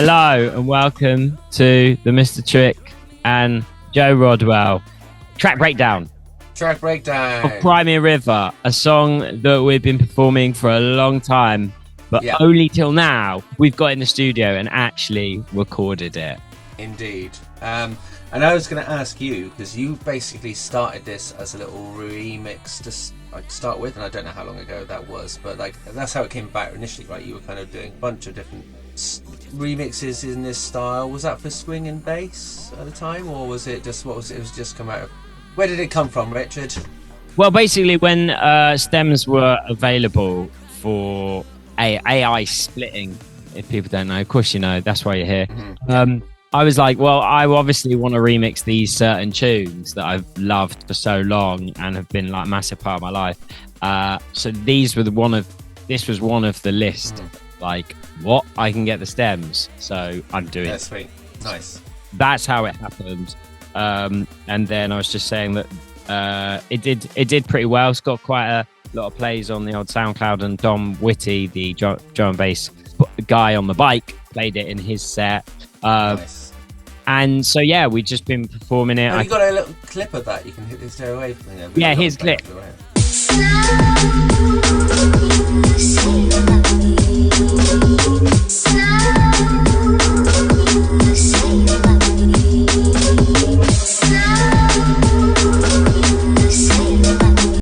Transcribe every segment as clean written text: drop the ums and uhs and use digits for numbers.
Hello and welcome to the Mr. Trick and Joe Rodwell track breakdown of Crimea River, a song that we've been performing for a long time, but only till now we've got in the studio and actually recorded it. Indeed. And I was going to ask you, because you basically started this as a little remix to start with, and I don't know how long ago that was, but that's how it came about initially, right? You were kind of doing a bunch of different remixes in this style. Was that for swing and bass at the time, or was it just it was just come out of, where did it come from, Richard? Well, basically when stems were available for AI splitting, if people don't know, of course you know, that's why you're here. I was like, well, I obviously want to remix these certain tunes that I've loved for so long and have been like a massive part of my life. So this was one of the list. Like, what? I can get the stems, so I'm doing it. That's sweet. Nice. That's how it happened. And then I was just saying that it did pretty well. It's got quite a lot of plays on the old SoundCloud, and Dom Whitty, the drum and bass guy on the bike, played it in his set. Nice. And so we've just been performing it. Have you got a little clip of that you can hit this day away from? Yeah, here's a clip.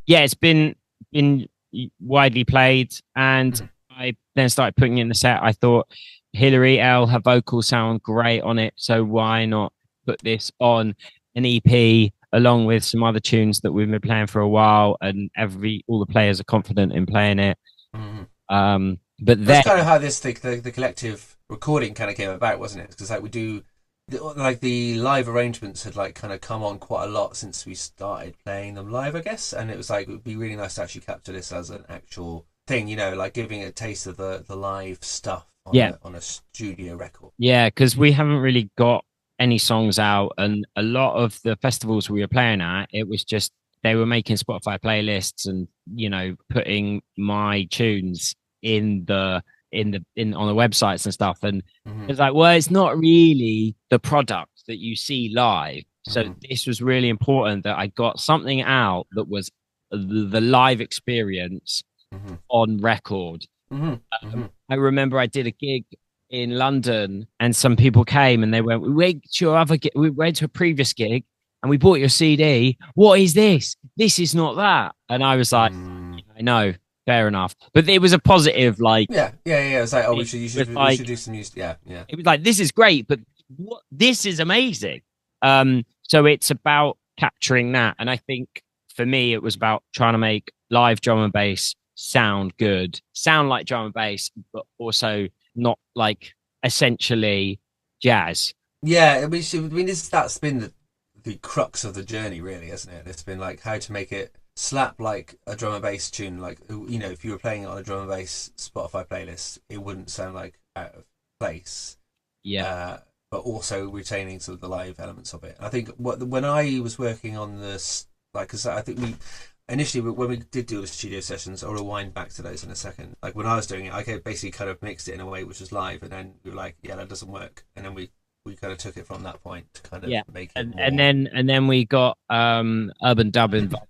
Yeah, it's been widely played, and I then started putting it in the set. I thought Hilary L, her vocals sound great on it, so why not put this on an EP along with some other tunes that we've been playing for a while, and all the players are confident in playing it. But that's kind of how the collective recording kind of came about, wasn't it? Because we do the live arrangements had kind of come on quite a lot since we started playing them live, I guess, and it was it would be really nice to actually capture this as an actual thing, giving a taste of the live stuff on a studio record. Yeah, because we haven't really got any songs out, and a lot of the festivals we were playing at, it was just they were making Spotify playlists and putting my tunes on the websites and stuff, and it's like, well, it's not really the product that you see live. So this was really important that I got something out that was the live experience on record. I remember I did a gig in London, and some people came and they went, we went to a previous gig and we bought your CD. What is this? This is not that. And I was like, I know, fair enough. But it was a positive, yeah. It's like, we should do some music. Yeah. It was like, this is great, but this is amazing. So it's about capturing that. And I think for me, it was about trying to make live drum and bass sound good, sound like drum and bass, but also not like essentially jazz. Yeah, that's been the crux of the journey, really, hasn't it? It's been how to make it slap like a drum and bass tune. If you were playing it on a drum and bass Spotify playlist, it wouldn't sound like out of place. Yeah. But also retaining sort of the live elements of it. I think when I was working on this, because I think initially when we did do the studio sessions, I'll rewind back to those in a second. When I was doing it, I basically kind of mixed it in a way which was live, and then we were like, yeah, that doesn't work, and then we kind of took it from that point to kind of make it more... and then we got Urban Dub involved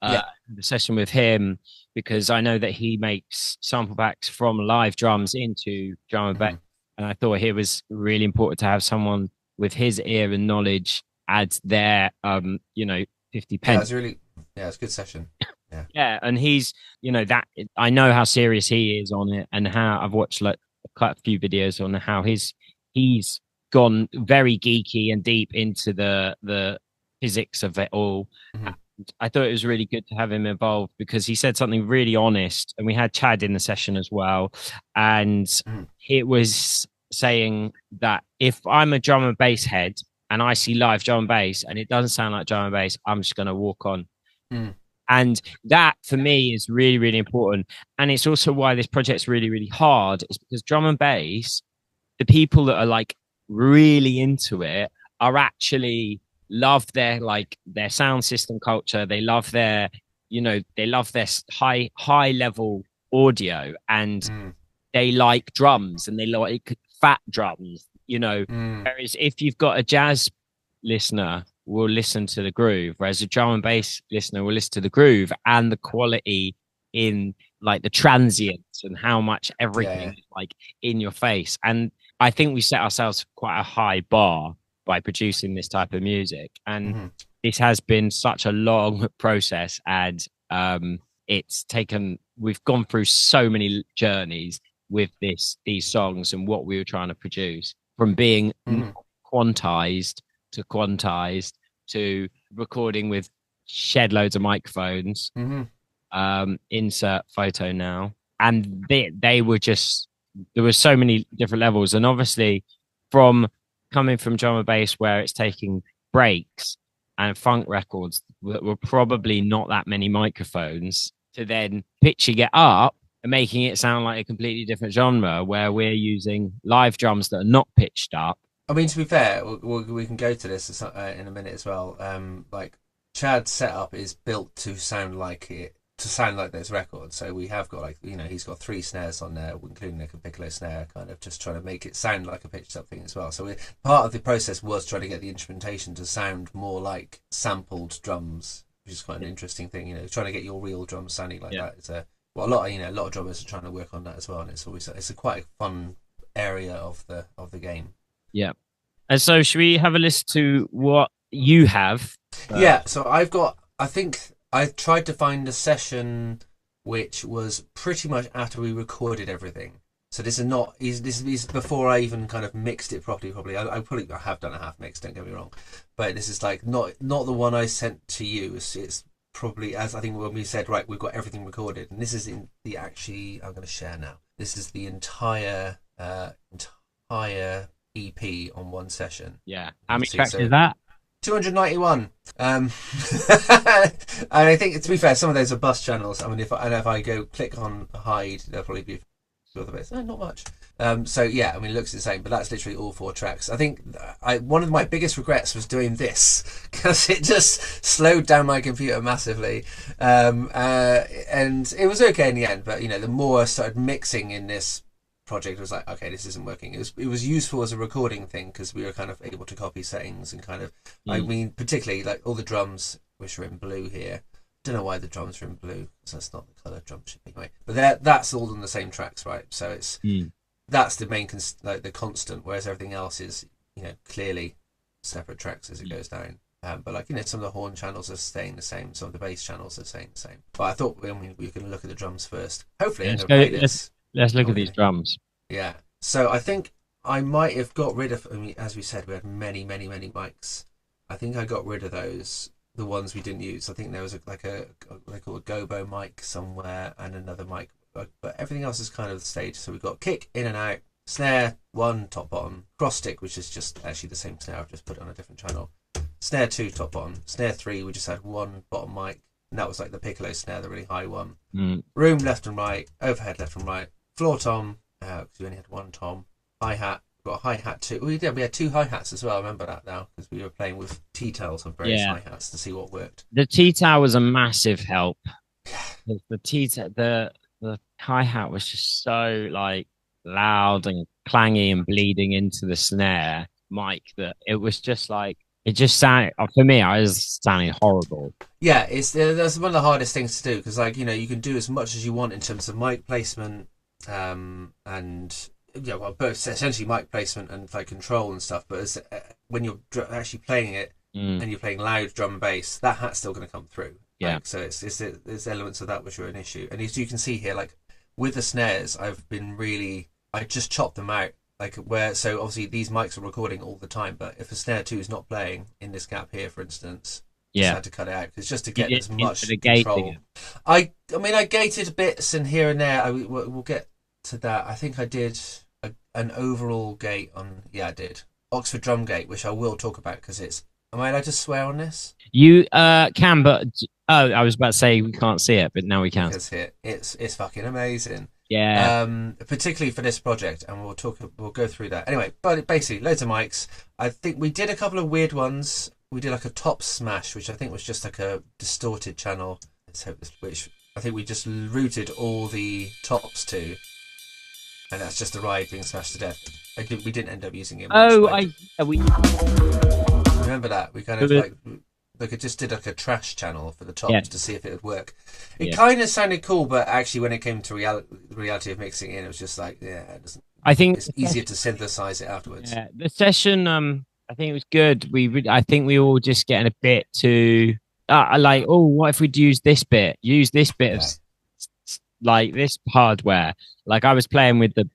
the session with him, because I know that he makes sample packs from live drums into drum and bass, and I thought it was really important to have someone with his ear and knowledge add their 50 pence. It's a good session. Yeah, and he's, that I know how serious he is on it, and how I've watched quite a few videos on how he's gone very geeky and deep into the physics of it all. And I thought it was really good to have him involved, because he said something really honest, and we had Chad in the session as well, and it was saying that if I'm a drum and bass head and I see live drum and bass and it doesn't sound like drum and bass, I'm just going to walk on. And that for me is really, really important. And it's also why this project's really, really hard, is because drum and bass, the people that are really into it are actually love their sound system culture. They love their high level audio, and they like drums and they like fat drums, you know. Mm. Whereas if you've got a jazz listener, will listen to the groove, whereas a drum and bass listener will listen to the groove and the quality in like the transients and how much everything Yeah. is like in your face. And I think we set ourselves quite a high bar by producing this type of music. And Mm-hmm. this has been such a long process, and it's taken, we've gone through so many journeys with these songs and what we were trying to produce, from being Mm-hmm. quantized to recording with shed loads of microphones. Mm-hmm. Insert photo now. And they were just, there were so many different levels. And obviously, from coming from drum and bass, where it's taking breaks, and funk records that were probably not that many microphones, to then pitching it up and making it sound like a completely different genre, where we're using live drums that are not pitched up. I mean, to be fair, we can go to this in a minute as well. Like Chad's setup is built to sound like those records. So we have got, like, he's got 3 snares on there, including like a piccolo snare, kind of just trying to make it sound like a pitched up thing as well. So part of the process was trying to get the instrumentation to sound more like sampled drums, which is quite an interesting thing. Trying to get your real drums sounding like that. It's a lot of drummers are trying to work on that as well, and it's a quite a fun area of the game. Yeah. And so, should we have a list to what you have? Yeah. So I think I tried to find a session which was pretty much after we recorded everything. So this is before I even kind of mixed it properly. Probably I have done a half mix. Don't get me wrong, but this is like not the one I sent to you. It's probably, as I think when we said, right, we've got everything recorded, and this is in the actually, I'm going to share now. This is the entire EP on one session. Yeah. How many tracks is that? 291. And I think, to be fair, some of those are bus channels. I mean, if I go click on hide, there'll probably be other bits. Not much. So yeah, I mean, it looks the same, but that's literally all 4 tracks. I think one of my biggest regrets was doing this, because it just slowed down my computer massively. And it was okay in the end, but the more I started mixing in this project, was like, okay, this isn't working. It was useful as a recording thing, because we were kind of able to copy settings and kind of, I mean, particularly like all the drums, which are in blue here. Don't know why the drums are in blue, because that's not the color drums should be, anyway. But that's all on the same tracks, right? So it's that's the main the constant, whereas everything else is clearly separate tracks as it goes down. But like some of the horn channels are staying the same, some of the bass channels are staying the same. But I thought, we can look at the drums first. Hopefully, I'm gonna play this. Let's look at these drums. Yeah. So I think I might have got rid of. I mean, as we said, we had many mics. I think I got rid of those. The ones we didn't use. I think there was they call a gobo mic somewhere, and another mic, but everything else is kind of the stage. So we've got kick, in and out, snare 1, top bottom, cross stick, which is just actually the same snare, I've just put it on a different channel, snare 2, top bottom, snare 3, we just had 1 bottom mic, and that was like the piccolo snare, the really high one. Room left and right, overhead left and right, floor tom, because we only had 1 tom, hi-hat, got a hi-hat too. We had 2 hi-hats as well. I remember that now, because we were playing with T-tails on various hi-hats to see what worked. The T-tail was a massive help. The hi-hat was just so like loud and clangy and bleeding into the snare mic that it was just like, it just sounded, for me, I was sounding horrible. Yeah, that's one of the hardest things to do, because you can do as much as you want in terms of mic placement, and both essentially mic placement and like control and stuff. But when you're actually playing it and you're playing loud drum and bass, that hat's still going to come through. Yeah. So there's elements of that which are an issue. And as you can see here, like with the snares, I just chopped them out. So obviously these mics are recording all the time, but if a snare 2 is not playing in this gap here, for instance, just had to cut it out. It's just to get as much control. I mean, I gated bits and here and there. We'll get to that. I think I did an overall gate on. Yeah, I did Oxford drum gate, which I will talk about, because it's. Am I allowed to swear on this? You can, but I was about to say we can't see it, but now we can. It's fucking amazing. Yeah. Particularly for this project, and we'll go through that anyway. But basically, loads of mics. I think we did a couple of weird ones. We did like a top smash, which I think was just like a distorted channel. Let's hope which I think we just routed all the tops to. and that's just the ride being smashed to death. We didn't end up using it much, Oh, but we remember that we kind of like it just did like a trash channel for the yeah, tops to see if it would work. It yeah. kind of sounded cool, but actually when it came to the reality of mixing it in, it was just like, yeah, it doesn't. I think It's easier to synthesize it afterwards. yeah, the session, I think it was good. I think we all just getting a bit too, like, oh, what if we'd use this bit of Yeah, like this hardware. Like I was playing with the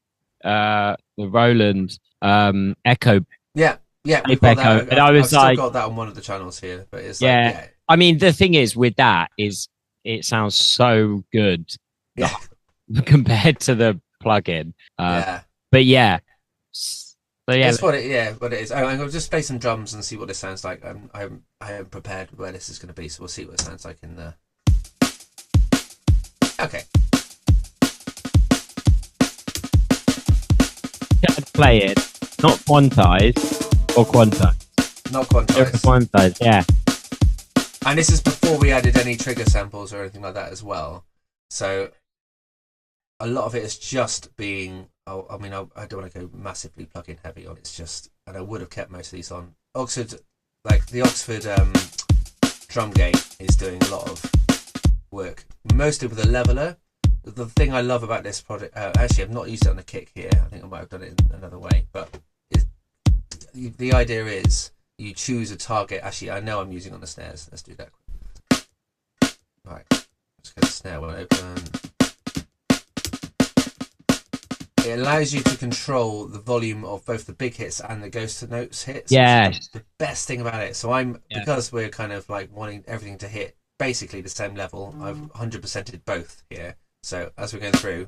Roland, Echo, yeah, yeah. We've Tape got Echo, that. and I I've was still like, got that on one of the channels here, but it's like, yeah. yeah, I mean, the thing is with that is it sounds so good yeah, compared to the plugin. yeah. But yeah, so yeah, It's what it, yeah, what it is. I'm gonna just play some drums and see what this sounds like. I am prepared where this is going to be, so we'll see what it sounds like in the. Okay. play it, not quantize or quantize. Not quantized. Quantize, yeah. And this is before we added any trigger samples or anything like that as well. So a lot of it is just being. Oh, I mean, I don't want to go massively plug-in heavy on. It's just, and I would have kept most of these on. Oxford, like the Oxford drum gate is doing a lot of work, mostly with a leveler. The thing I love about this project, actually, I've not used it on the kick here. I think I might have done it in another way, but the idea is you choose a target. Actually, I know I'm using on the snares. Let's do that. Right, let's get the snare one open. It allows you to control the volume of both the big hits and the ghost notes hits. Yeah, The best thing about it. So because we're kind of like wanting everything to hit basically the same level. I've 100%ed both here. So as we're going through,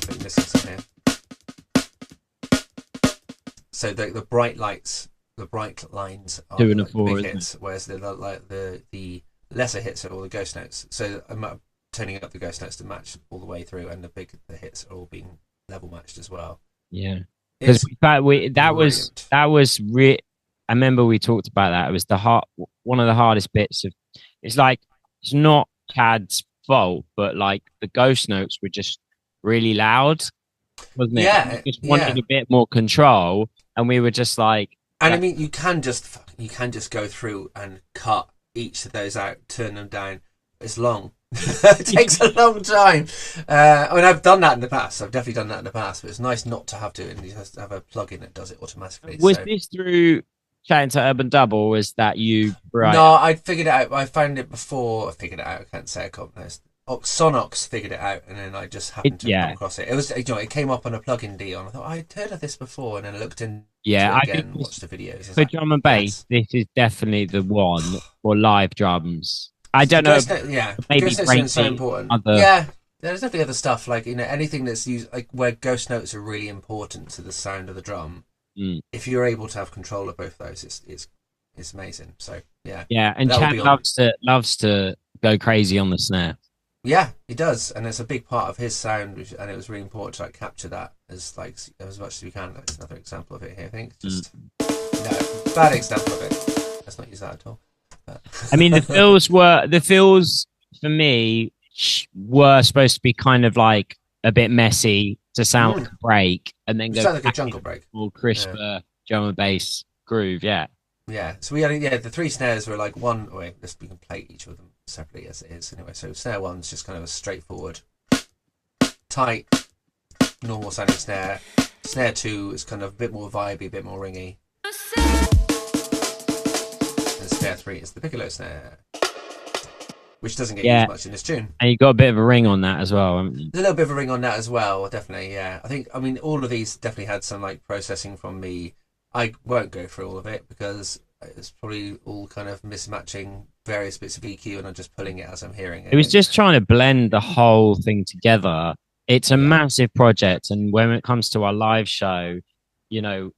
I'm missing some here. So the bright lights, the bright lines are 2 and a like 4, big hits, whereas the lesser hits are all the ghost notes. So I'm turning up the ghost notes to match all the way through, and the hits are all being level matched as well. Yeah, because that was I remember we talked about that. It was one of the hardest bits of. It's like it's not Cad's fault, but like the ghost notes were just really loud, wasn't it? Yeah, We just wanted a bit more control, and we were just like. And I mean, you can just go through and cut each of those out, turn them down. It's long. It takes a long time. I mean, I've done that in the past. I've definitely done that in the past, but it's nice not to have to, and you just have a plugin that does it automatically. Was this through chatting to Urban Double? Or was that you? Right. No, I figured it out. I found it before. I figured it out. I can't say I can't. Sonox figured it out, and then I just happened to come across it. It was, it came up on a plugin deal, and I thought I'd heard of this before, and then I looked in. Yeah, I again, watched the videos. For drum and bass, this is definitely the one for live drums. I don't know. Maybe ghost notes are so important. Yeah, there's definitely other stuff like anything that's used like where ghost notes are really important to the sound of the drum. If you're able to have control of both of those, it's amazing. So yeah, and Chad loves to go crazy on the snare. Yeah, he does, and it's a big part of his sound, and it was really important to like capture that as much as we can. That's another example of it here. I think just no, bad example of it. Let's not use that at all. I mean, the fills for me were supposed to be kind of like a bit messy to sound like a break, and then sound like a jungle break, more crisper drum and bass groove. Yeah. So we had the three snares were like one. Wait, we can play each of them separately as it is anyway. So snare one's just kind of a straightforward, tight, normal sounding snare. Snare two is kind of a bit more vibey, a bit more ringy. And snare three is the piccolo snare, which doesn't get used much in this tune. And you got a bit of a ring on that as well, haven't you? There's a little bit of a ring on that as well, definitely. Yeah, I mean, all of these definitely had some like processing from me. I won't go through all of it because it's probably all kind of mismatching various bits of EQ, and I'm just pulling it as I'm hearing it. It was just trying to blend the whole thing together. It's a massive project, and when it comes to our live show, we're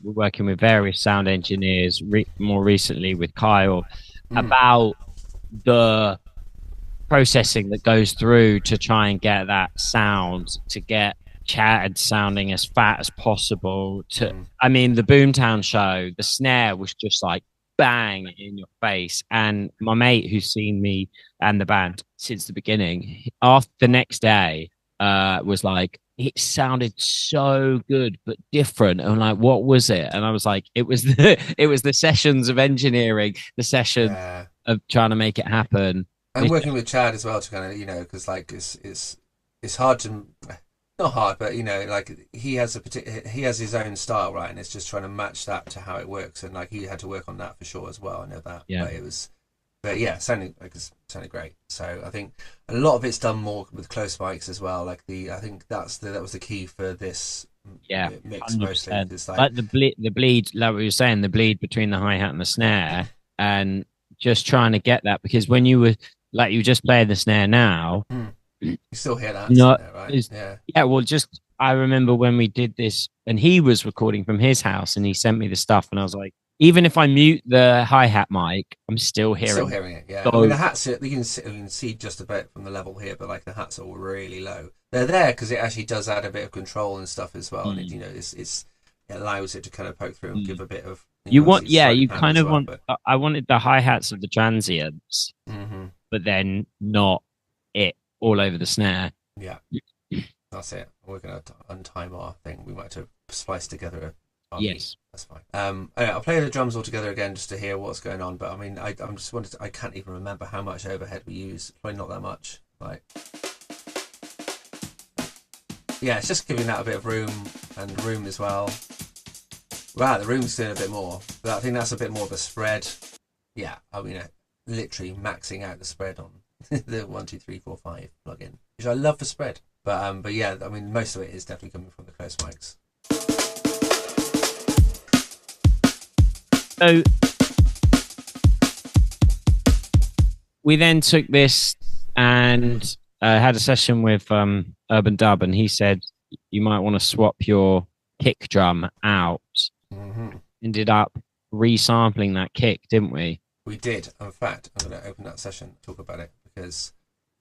working with various sound engineers, more recently with Kyle, about the processing that goes through to try and get that sound, to get Chad sounding as fat as possible. I mean, the Boomtown show, the snare was just like bang in your face. And my mate, who's seen me and the band since the beginning, after the next day, was like, it sounded so good but different. And I'm like, what was it? And I was like, it was the it was the sessions of engineering, the session Yeah. of trying to make it happen. And It's working with Chad as well to kind of, because like it's hard to, not hard, but like he has his own style, right? And it's just trying to match that to how it works. And like he had to work on that for sure as well. I know that, yeah, but yeah, it sounded great. So I think a lot of it's done more with close mics as well. Like I think that was the key for this yeah, mix mostly. 100%. It's like Like the bleed, like we were saying, the bleed between the hi hat and the snare, and just trying to get that because when you were like you just playing the snare now, you still hear that, not right? is Yeah. yeah. Well, just I remember when we did this, and he was recording from his house, and he sent me the stuff, and I was like, even if I mute the hi hat mic, I'm still Still hearing hearing it, yeah. I mean, so. the hats, you can see just about from the level here, but like the hats are all really low. They're there because it actually does add a bit of control and stuff as well. And Mm, it allows it to kind of poke through and give mm. a bit of, You want, obviously yeah, slightly you pan kind as of well. want. But I wanted the hi hats of the transients, hmm but then not it all over the snare. yeah, that's it. We're going to untime our thing. We might have to splice together our beat. Yes. That's fine. Anyway, I'll play the drums all together again just to hear what's going on. But I mean, I'm just wanted to, I can't even remember how much overhead we use. Probably not that much. Like, yeah, it's just giving that a bit of room as well. Wow, the room's doing a bit more. But I think that's a bit more of a spread. Yeah, I mean, literally maxing out the spread on the 1, 2, 3, 4, 5 plugin, which I love for spread. But yeah, I mean, most of it is definitely coming from the close mics. So we then took this and had a session with Urban Dub, and he said you might want to swap your kick drum out. Mm-hmm. Ended up resampling that kick, didn't we? We did. In fact, I'm going to open that session, talk about it because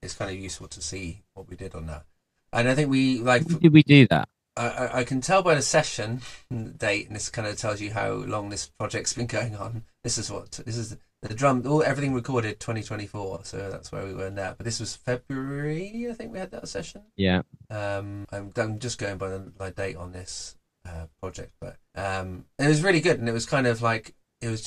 it's kind of useful to see what we did on that. And I think we like. How did we do that? I can tell by the session date, and this kind of tells you how long this project's been going on. This is the drum, everything recorded 2024, so that's where we were now. But this was February, I think we had that session. Yeah. I'm just going by the date on this project, but it was really good, and it was kind of like it was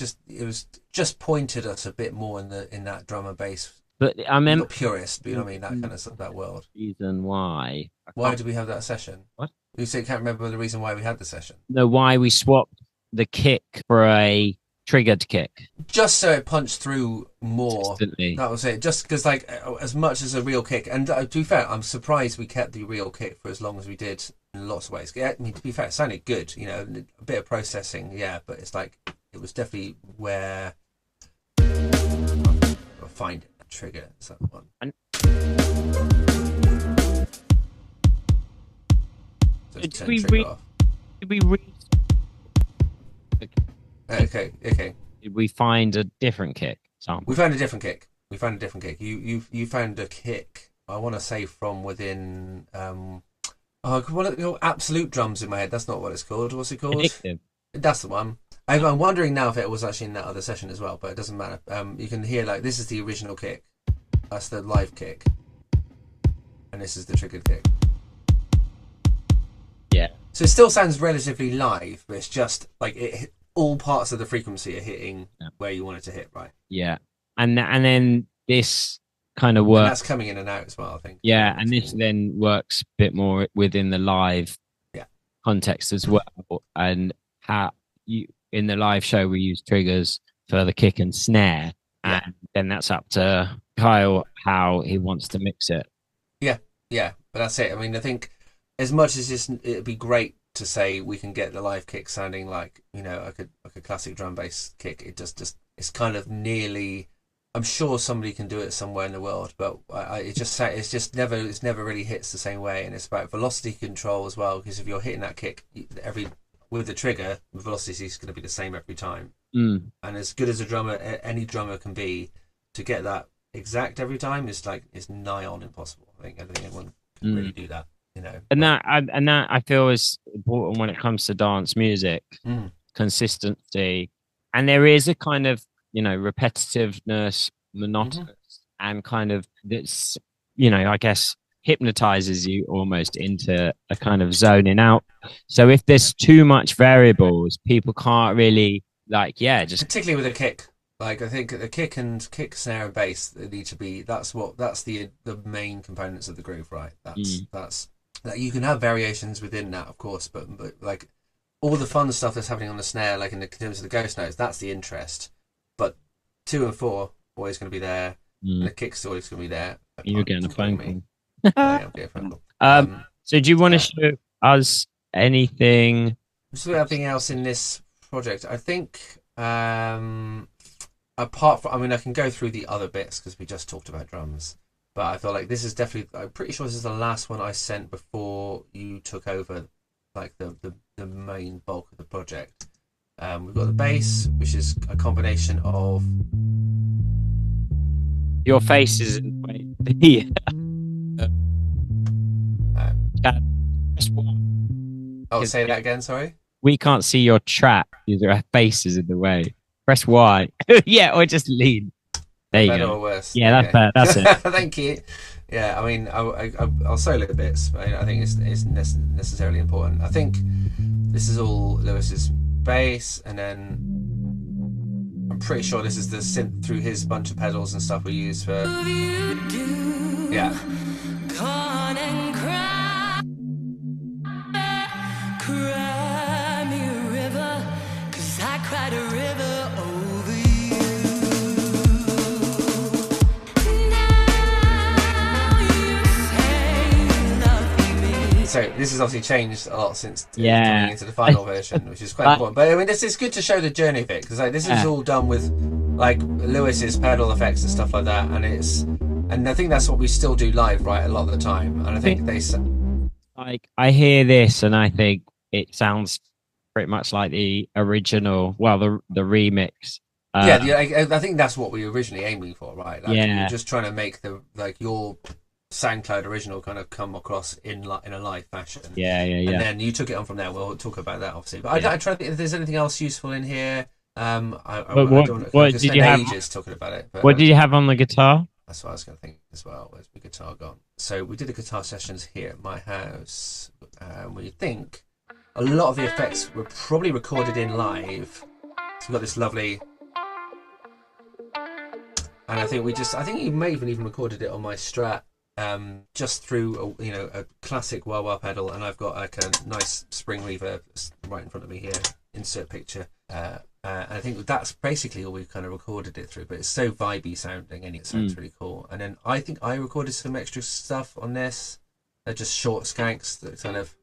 just pointed us a bit more in that drum and bass. But I remember Not purist, but you know what I mean, that kind of that world. reason why. Why did we have that session? What? You say you can't remember the reason why we had the session. No, why we swapped the kick for a triggered kick. Just so it punched through more. Instantly. That was it. Just because, like, as much as a real kick, and to be fair, I'm surprised we kept the real kick for as long as we did in lots of ways. I mean, to be fair, it sounded good. A bit of processing, yeah, but it's like it was definitely where I'll find it. Trigger. Is that one? So Did turn we trigger off. did we read? Okay. Did we find a different kick sample? We found a different kick. You found a kick. I want to say from within. One of the absolute drums in my head. That's not what it's called. What's it called? Addictive. That's the one. I'm wondering now if it was actually in that other session as well, but it doesn't matter. You can hear like this is the original kick. That's the live kick, and this is the triggered kick. Yeah. So it still sounds relatively live, but it's just like all parts of the frequency are hitting where you want it to hit, right? Yeah. And then this kind of And works. that's coming in and out as well, I think. Yeah, and this then works a bit more within the live context as well. And how you in the live show we use triggers for the kick and snare, and then that's up to Kyle how he wants to mix it. Yeah, but that's it. I mean, I think as much as it'd be great to say we can get the live kick sounding like like a classic drum bass kick. It just it's kind of nearly. I'm sure somebody can do it somewhere in the world, but it's never really hits the same way, and it's about velocity control as well. Because if you're hitting that kick with the trigger, the velocity is going to be the same every time. And as good as any drummer can be, to get that exact every time is nigh on impossible. I think anyone can really do that. And that I feel is important when it comes to dance music. Consistency and there is a kind of, repetitiveness, Hmm. monotonous, and kind of that's, I guess hypnotizes you almost into a kind of zoning out. So if there's too much variables, people can't really like, yeah, just Particularly with a kick. Like I think the kick, snare, and bass they need to be. That's the main components of the groove, right? mm, That's that you can have variations within that, of course, but like all the fun stuff that's happening on the snare, like in terms of the ghost notes, that's the interest. But 2 and 4 always going to be there, and mm, the kick's always going to be there. you're getting a Calling phone me. call. I am getting a phone call. So do you want to Yeah. show us anything? Just anything else in this project? I think apart from, I mean, I can go through the other bits because we just talked about drums, but I feel like this is definitely. I'm pretty sure this is the last one I sent before you took over, like the main bulk of the project. We've got the bass, which is a combination of. Your face is in the way. Yeah. Uh, Chat, press one. oh, 'Cause say that again. Sorry. we can't see your chat. Your face is in the way. Press Y. Yeah, or just lean. There you Better go. or worse? Yeah, that's Okay. better. That's it. Thank you. Yeah, I mean, I'll solo the bits, but I think it's necessarily important. I think this is all Lewis's bass, and then I'm pretty sure this is the synth through his bunch of pedals and stuff we use for. Yeah. Cry me a river, 'cause I cried a river over you. Now you say you love me. So this has obviously changed a lot since Yeah. coming into the final version, which is quite important. But I mean, this is good to show the journey of it because like this is all done with like Lewis's pedal effects and stuff like that, and I think that's what we still do live, right? A lot of the time, and I think they. Like I hear this and I think it sounds pretty much like the original, well, the remix. Yeah, I think that's what we were originally aiming for, right? Like, we Yeah. were just trying to make the like your SoundCloud original kind of come across in a live fashion. Yeah, And then you took it on from there. We'll talk about that obviously. But I try to think if there's anything else useful in here. I don't. What I could did spend you have? ages talking about it. But What did you have on the guitar? that's what I was going to think as well. Where's my guitar gone? So we did the guitar sessions here at my house. We think a lot of the effects were probably recorded in live. So we've got this lovely. And I think you may even recorded it on my Strat, just through a classic wah wah pedal, and I've got like a nice spring reverb right in front of me here. Insert picture, and I think that's basically all we've kind of recorded it through. But it's so vibey sounding, and it sounds really cool. And then I think I recorded some extra stuff on this. They're just short skanks that kind of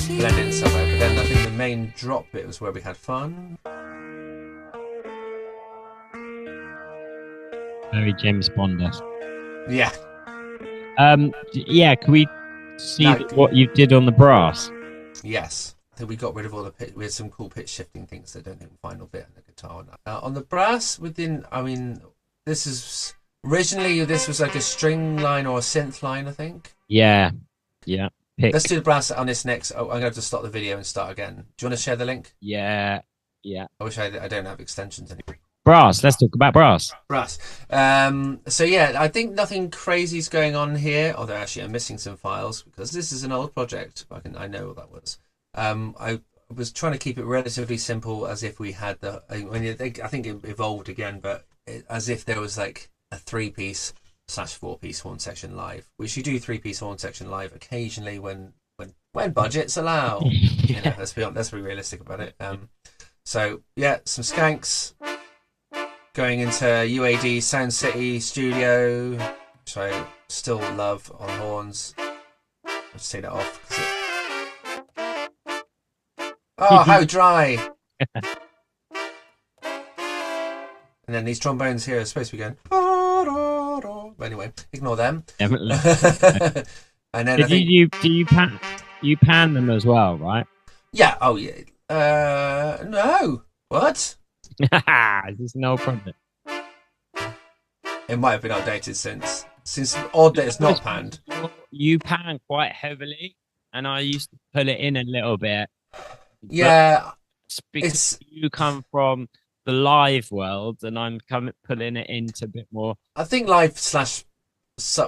blend in somewhere. But then I think the main drop bit was where we had fun. Very James Bond-esque. Yeah. Yeah, can we see No. what you did on the brass? Yes. I think we got rid of all the pitch. We had some cool pitch shifting things that don't think the final bit on the guitar. On the brass, this is originally this was like a string line or a synth line, I think. Yeah. Pick. Let's do the brass on this next. Oh, I'm going to have to stop the video and start again. Do you want to share the link? Yeah. I wish I don't have extensions anymore. Brass. Let's talk about brass. Brass. So yeah, I think nothing crazy is going on here. Although actually, I'm missing some files because this is an old project. I know what that was. I was trying to keep it relatively simple, as if we had I think it evolved again, but as if there was like a 3-piece / 4-piece horn section live. We should do 3-piece horn section live occasionally when budgets allow. Yeah. Let's be realistic about it. So yeah, some skanks. Going into UAD Sound City Studio, which I still love on horns. I'll just take that off. Oh, how dry! And then these trombones here are supposed to be going. But anyway, ignore them. Definitely. And then you pan them as well, right? Yeah. Oh yeah. No. What? There's no problem. It might have been outdated since odd that it's not panned. You pan quite heavily, and I used to pull it in a little bit, But Yeah, it's because it's. you come from the live world, and I'm coming putting it into a bit more. I think live slash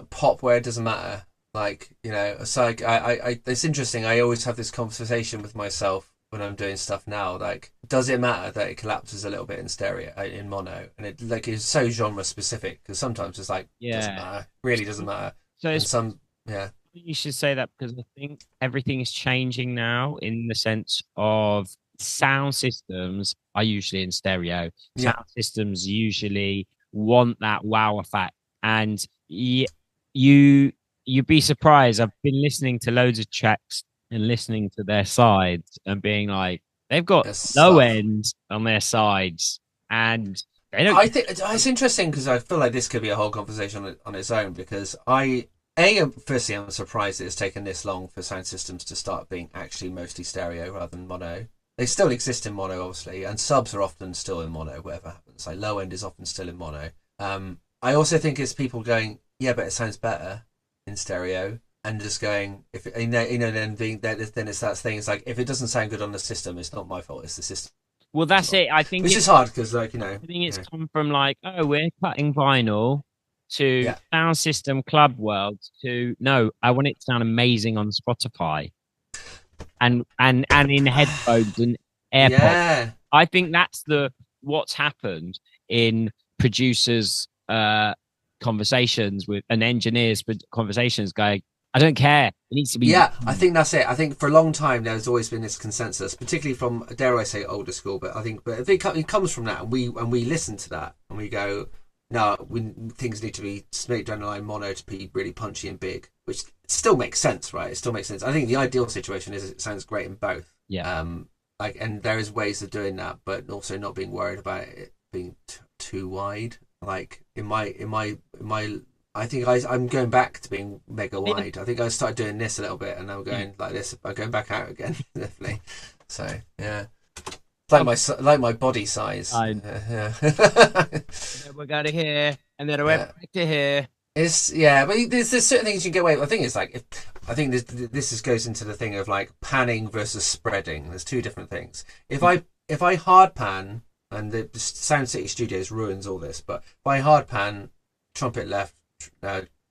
pop where it doesn't matter. Like, it's like it's interesting. I always have this conversation with myself when I'm doing stuff now. Like, does it matter that it collapses a little bit in stereo, in mono, and it like is so genre specific? Because sometimes it's like doesn't Yeah. matter, really doesn't matter, So and it's some yeah you should say that because I think everything is changing now in the sense of sound systems are usually in stereo. yeah Sound systems usually want that wow effect, and you you'd be surprised. I've been listening to loads of tracks and listening to their sides and being like, they've got there's low stuff. ends on their sides, and they don't. I think it's interesting because I feel like this could be a whole conversation on its own because firstly I'm surprised that it's taken this long for sound systems to start being actually mostly stereo rather than mono. They still exist in mono, obviously, and subs are often still in mono, whatever happens. Like low end is often still in mono. I also think it's people going, yeah, but it sounds better in stereo, and just going, if then being then it's that thing. It's like if it doesn't sound good on the system, it's not my fault. It's the system Well, that's fault. it. I think Which it's is hard because, I think it's come from like, oh, we're cutting vinyl to yeah, sound system club world to no, I want it to sound amazing on Spotify and in headphones and AirPods. yeah. I think that's the what's happened in producers' conversations with and engineers' conversations going, I don't care. It needs to be Yeah, I think that's it. I think for a long time there's always been this consensus, particularly from dare I say older school, but I think it comes from that, and we listen to that, and we go, no, things need to be straight down the line mono to be really punchy and big, which still makes sense, right? It still makes sense. I think the ideal situation is it sounds great in both. yeah. And there is ways of doing that, but also not being worried about it being too wide. Like in my I think I'm going back to being mega wide. I think I started doing this a little bit, and I'm going like this. I'm going back out again, definitely. So yeah, it's like my body size. I Yeah, we got to here, and then I went yeah. back to here. It's yeah, but there's certain things you can get away with. I think it's like I think this goes into the thing of like panning versus spreading. There's two different things. If I hard pan, and the Sound City Studios ruins all this, but if I hard pan trumpet left,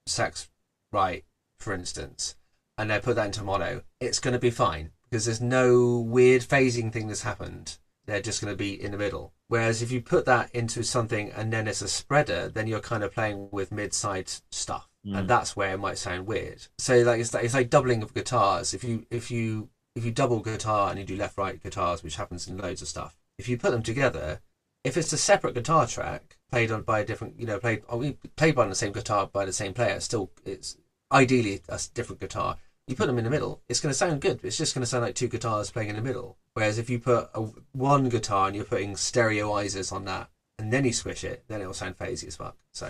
sax right, for instance, and I put that into mono, it's going to be fine because there's no weird phasing thing that's happened. They're just going to be in the middle. Whereas if you put that into something and then it's a spreader, then you're kind of playing with mid-side stuff, and that's where it might sound weird. So like it's like doubling of guitars. If you double guitar and you do left-right guitars, which happens in loads of stuff, if you put them together, if it's a separate guitar track played on by a different, played by the same guitar by the same player, still it's ideally a different guitar. You put them in the middle, it's going to sound good. It's just going to sound like two guitars playing in the middle. Whereas if you put one guitar and you're putting stereoizers on that, and then you squish it, then it'll sound phasey as fuck. So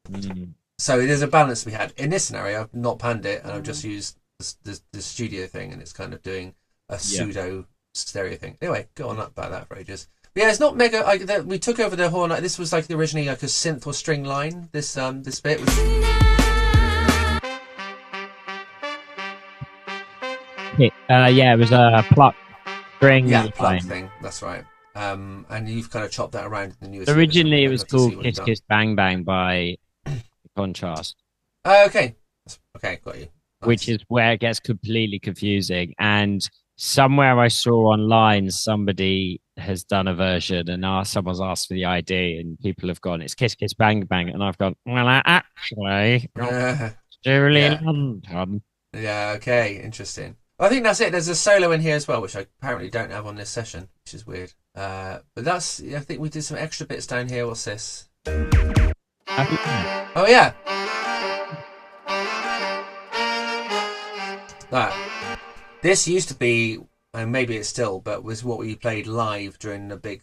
there's a balance to be had. In this scenario, I've not panned it, and I've just used the studio thing, and it's kind of doing a pseudo stereo thing. Anyway, go on about that for ages. But yeah, it's not mega. We took over the horn. This was like originally like a synth or string line. This bit was. Yeah, it was a pluck string. Yeah, plug thing. That's right. And you've kind of chopped that around in the newest. Originally, it was called Kiss Kiss Bang Bang by Contrast. Okay. Okay, got you. Nice. Which is where it gets completely confusing. And somewhere I saw online, somebody has done a version, and someone's asked for the ID, and people have gone, it's Kiss Kiss Bang Bang, and I've gone, well, actually, really London. Yeah. Okay. Interesting. I think that's it. There's a solo in here as well, which I apparently don't have on this session, which is weird. But I think we did some extra bits down here. What's this? Oh yeah. That. This used to be, and maybe it's still, but was what we played live during the big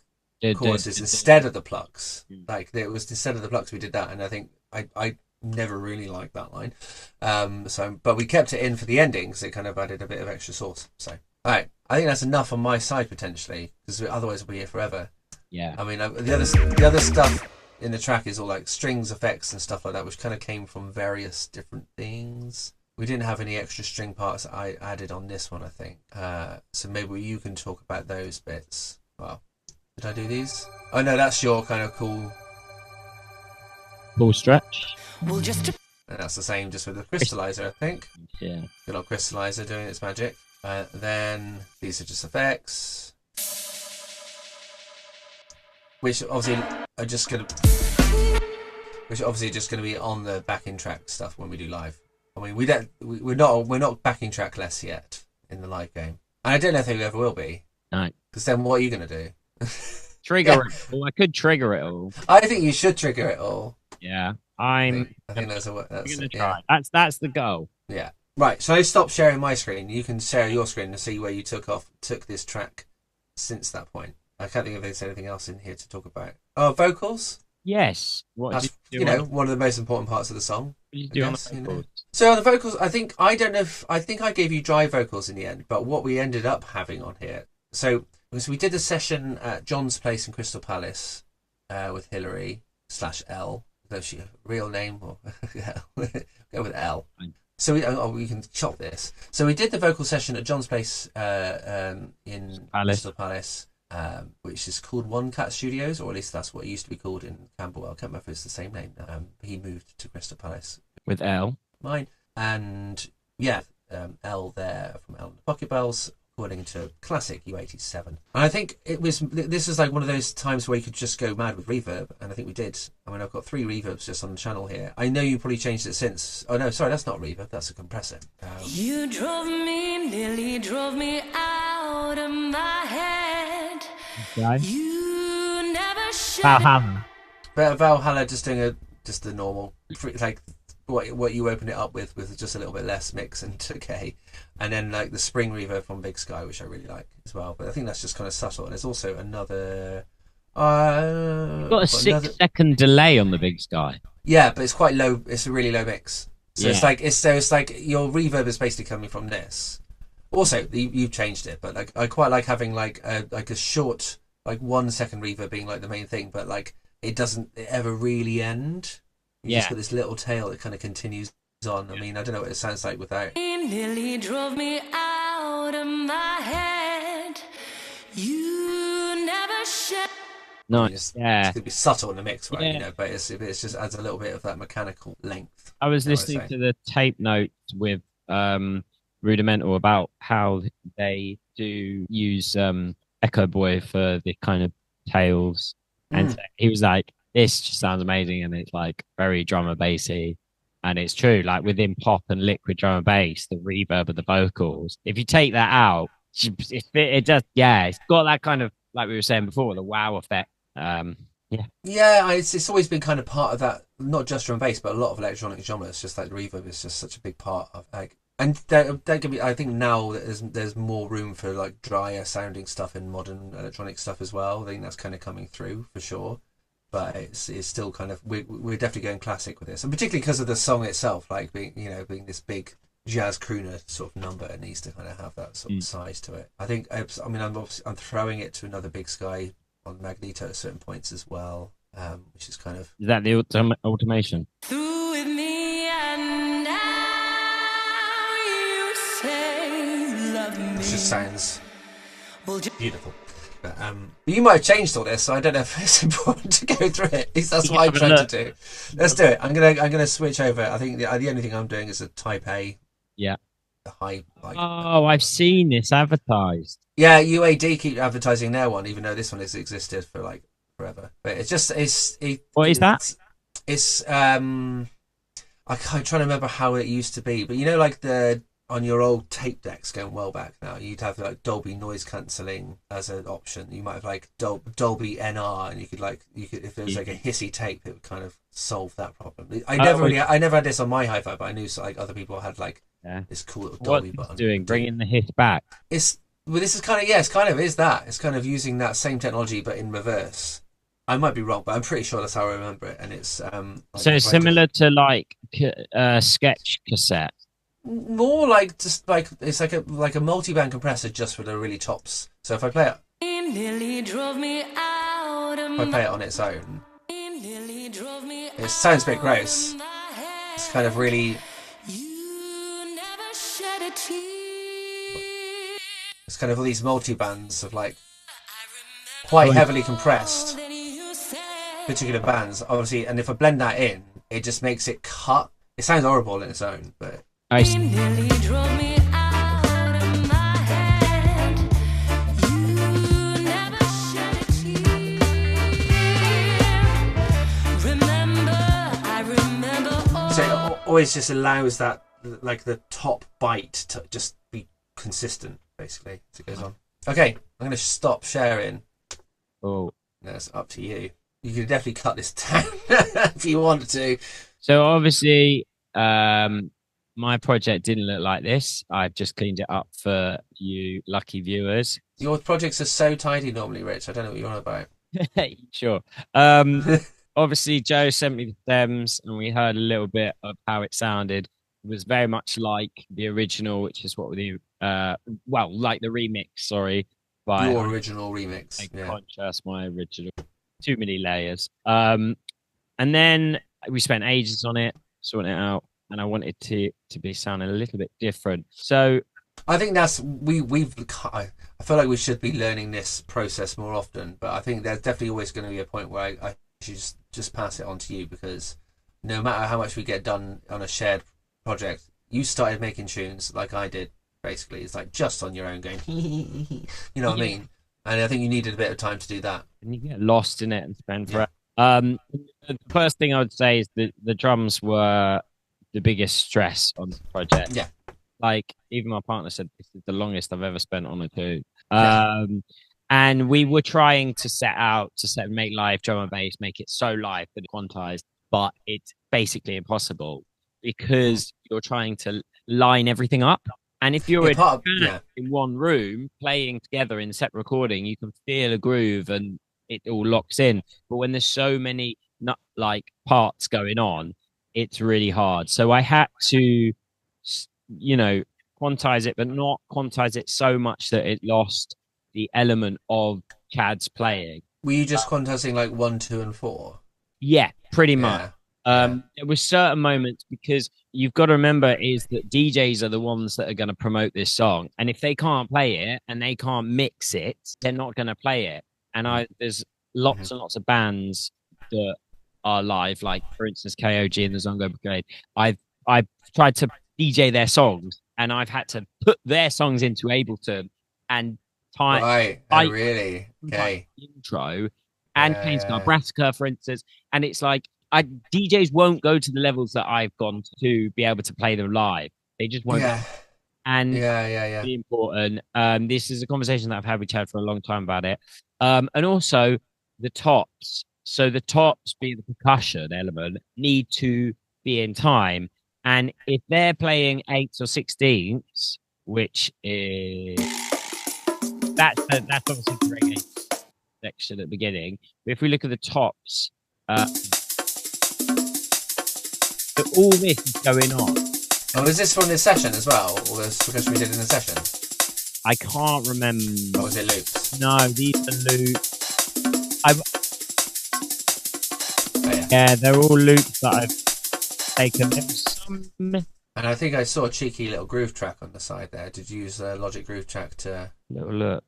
choruses instead of the plucks. Like it was instead of the plucks we did that, and I think I never really liked that line. But we kept it in for the ending because it kind of added a bit of extra sauce. So, all right, I think that's enough on my side potentially, because otherwise we'll be here forever. Yeah. I mean, the other stuff in the track is all like strings effects and stuff like that, which kind of came from various different things. we didn't have any extra string parts I added on this one, I think. So maybe you can talk about those bits. Well, did I do these? Oh no, that's your kind of cool. Full stretch. Well, just to And that's the same just with the crystallizer, I think. Yeah. Good old crystallizer doing its magic. Then these are just effects, which obviously are just gonna, be on the backing track stuff when we do live. I mean, we're not backing track less yet in the live game, and I don't know if we ever will be. No. Because then what are you gonna do? Trigger it. Well, I could trigger it all. I think you should trigger it all. Yeah. I think that's I'm that's gonna it, try. yeah. That's the goal. Yeah. Right. So I stop sharing my screen. You can share your screen and see where you took this track since that point. I can't think if there's anything else in here to talk about. Oh, vocals. Yes. What That's, did you do one of the most important parts of the song. What did you do on guess, the you know. vocals? So on the vocals, I think I gave you dry vocals in the end, but what we ended up having on here. So we did a session at John's place in Crystal Palace with Hillary /L. Though she real name or go with L. So we can chop this. So we did the vocal session at John's place in Crystal Palace, which is called One Cat Studios, or at least that's what it used to be called in Camberwell. I can't remember if it's the same name. He moved to Crystal Palace With L. mine, and yeah, L there from L and the Pocket Bells, according to classic U87. And I think this is like one of those times where you could just go mad with reverb, and I think we did. I mean, I've got 3 reverbs just on the channel here. I know you probably changed it since. Oh no, sorry, that's not reverb, that's a compressor. you nearly drove me out of my head. Okay. You never should. Valhalla. Valhalla just doing just the normal, like what you open it up with just a little bit less mix and decay, and then like the spring reverb from Big Sky, which I really like as well. But I think that's just kind of subtle. And there's also another. You've got a 6-second delay on the Big Sky. Yeah, but it's quite low. It's a really low mix. So Yeah. it's like your reverb is basically coming from this. Also, you've changed it, but like I quite like having like a short, like 1 second reverb being like the main thing, but like it doesn't ever really end. You just got this little tail that kind of continues on. I mean, I don't know what it sounds like without. You nearly drove me out of my head. You never should. Nice. It's gonna be subtle in the mix, right? Yeah. You know, but it just adds a little bit of that mechanical length. I was listening to the tape notes with Rudimental about how they do use Echo Boy for the kind of tails, and he was like, "This just sounds amazing," and it's like very drum and bassy, and it's true. Like within pop and liquid drum and bass, the reverb of the vocals. If you take that out, it just it's got that kind of, like we were saying before, the wow effect. It's always been kind of part of that, not just drum and bass, but a lot of electronic genres. Just like the reverb is just such a big part of like. And don't get me. I think now that there's more room for like drier sounding stuff in modern electronic stuff as well. I think that's kind of coming through for sure. But it's still kind of we're definitely going classic with this, and particularly because of the song itself, like being this big jazz crooner sort of number, it needs to kind of have that sort of size to it. I think I'm throwing it to another Big Sky on Magneto at certain points as well, which is kind of. Is that the automation? Through with me and now you say you love me. It just sounds Well, beautiful. But, you might have changed all this, so I don't know if it's important to go through it. At least that's what I'm trying to do. Let's do it. I'm gonna switch over. I think the only thing I'm doing is a Type A. Yeah. The high. Like, Oh, I've seen this advertised. yeah, UAD keep advertising their one, even though this one has existed for like forever. But it's just What is that? It's I'm trying to remember how it used to be, but you know, like on your old tape decks going well back now, you'd have like Dolby noise cancelling as an option. You might have like Dolby NR, and you could if there was like a hissy tape, it would kind of solve that problem. I never had this on my hi-fi, but I knew like other people had like this cool little Dolby button. What's doing? Bringing the hit back. This is kind of it's kind of using that same technology but in reverse. I might be wrong, but I'm pretty sure that's how I remember it. And it's So it's similar to like sketch cassette. More like just like it's like a multi-band compressor just for the really tops. So if I play it, nearly drove me out of if I play it on its own, nearly drove me it sounds a bit gross. It's kind of really. You It's kind of all these multi-bands of like quite heavily compressed particular bands, obviously, and if I blend that in, it just makes it cut. It sounds horrible in its own, but Nearly drove me out of my head. You never shed a tear. Remember, I remember. so it always just allows that, like, the top bite to just be consistent, basically, as it goes on. Okay, I'm going to stop sharing. Oh, That's up to you. You can definitely cut this down if you want to. so obviously, my project didn't look like this. I've just cleaned it up for you lucky viewers. Your projects are so tidy normally, Rich. I don't know what you're on about. Sure. Obviously, Joe sent me the stems, and we heard a little bit of how it sounded. It was very much like the original, which is what we like the remix. Sorry, by Your original remix. Yeah. Conscious, my original. Too many layers. And then we spent ages on it, sorting it out, and I wanted to be sounding a little bit different. So I think that's we've. I feel like we should be learning this process more often, but I think there's definitely always going to be a point where I should just pass it on to you, because no matter how much we get done on a shared project, you started making tunes like I did. Basically, it's like just on your own, going, you know what I mean? And I think you needed a bit of time to do that. And you get lost in it and spend forever. The first thing I would say is that the drums were the biggest stress on the project. Yeah. Like, even my partner said this is the longest I've ever spent on a tune. Yeah. And we were trying to make live drum and bass, make it so live that it's quantized, but it's basically impossible because you're trying to line everything up. And if you're in one room playing together in separate recording, you can feel a groove and it all locks in. But when there's so many parts going on, it's really hard. So I had to, quantize it, but not quantize it so much that it lost the element of Chad's playing. Were you just quantizing like 1, 2, and 4? Yeah, pretty much. There were certain moments, because you've got to remember is that DJs are the ones that are going to promote this song, and if they can't play it and they can't mix it, they're not going to play it. And there's lots and lots of bands that are live, like for instance KOG and the Zongo Brigade. I've tried to DJ their songs, and I've had to put their songs into Ableton and time. Right, oh, really? Okay. Intro and Kane's Brassica, for instance, and it's like. DJs won't go to the levels that I've gone to be able to play them live. They just won't. Yeah. And really important. This is a conversation that I've had with Chad for a long time about it. And also the tops. So the tops, being the percussion element, need to be in time. And if they're playing 8ths or 16ths, which is that's obviously the reggae section at the beginning. But if we look at the tops. So all this is going on. Oh, is this from this session as well? Or was because we did in the session? I can't remember. Or was it loops? No, these are loops. They're all loops that I've taken. And I think I saw a cheeky little groove track on the side there. Did you use a Logic groove track to... Little look.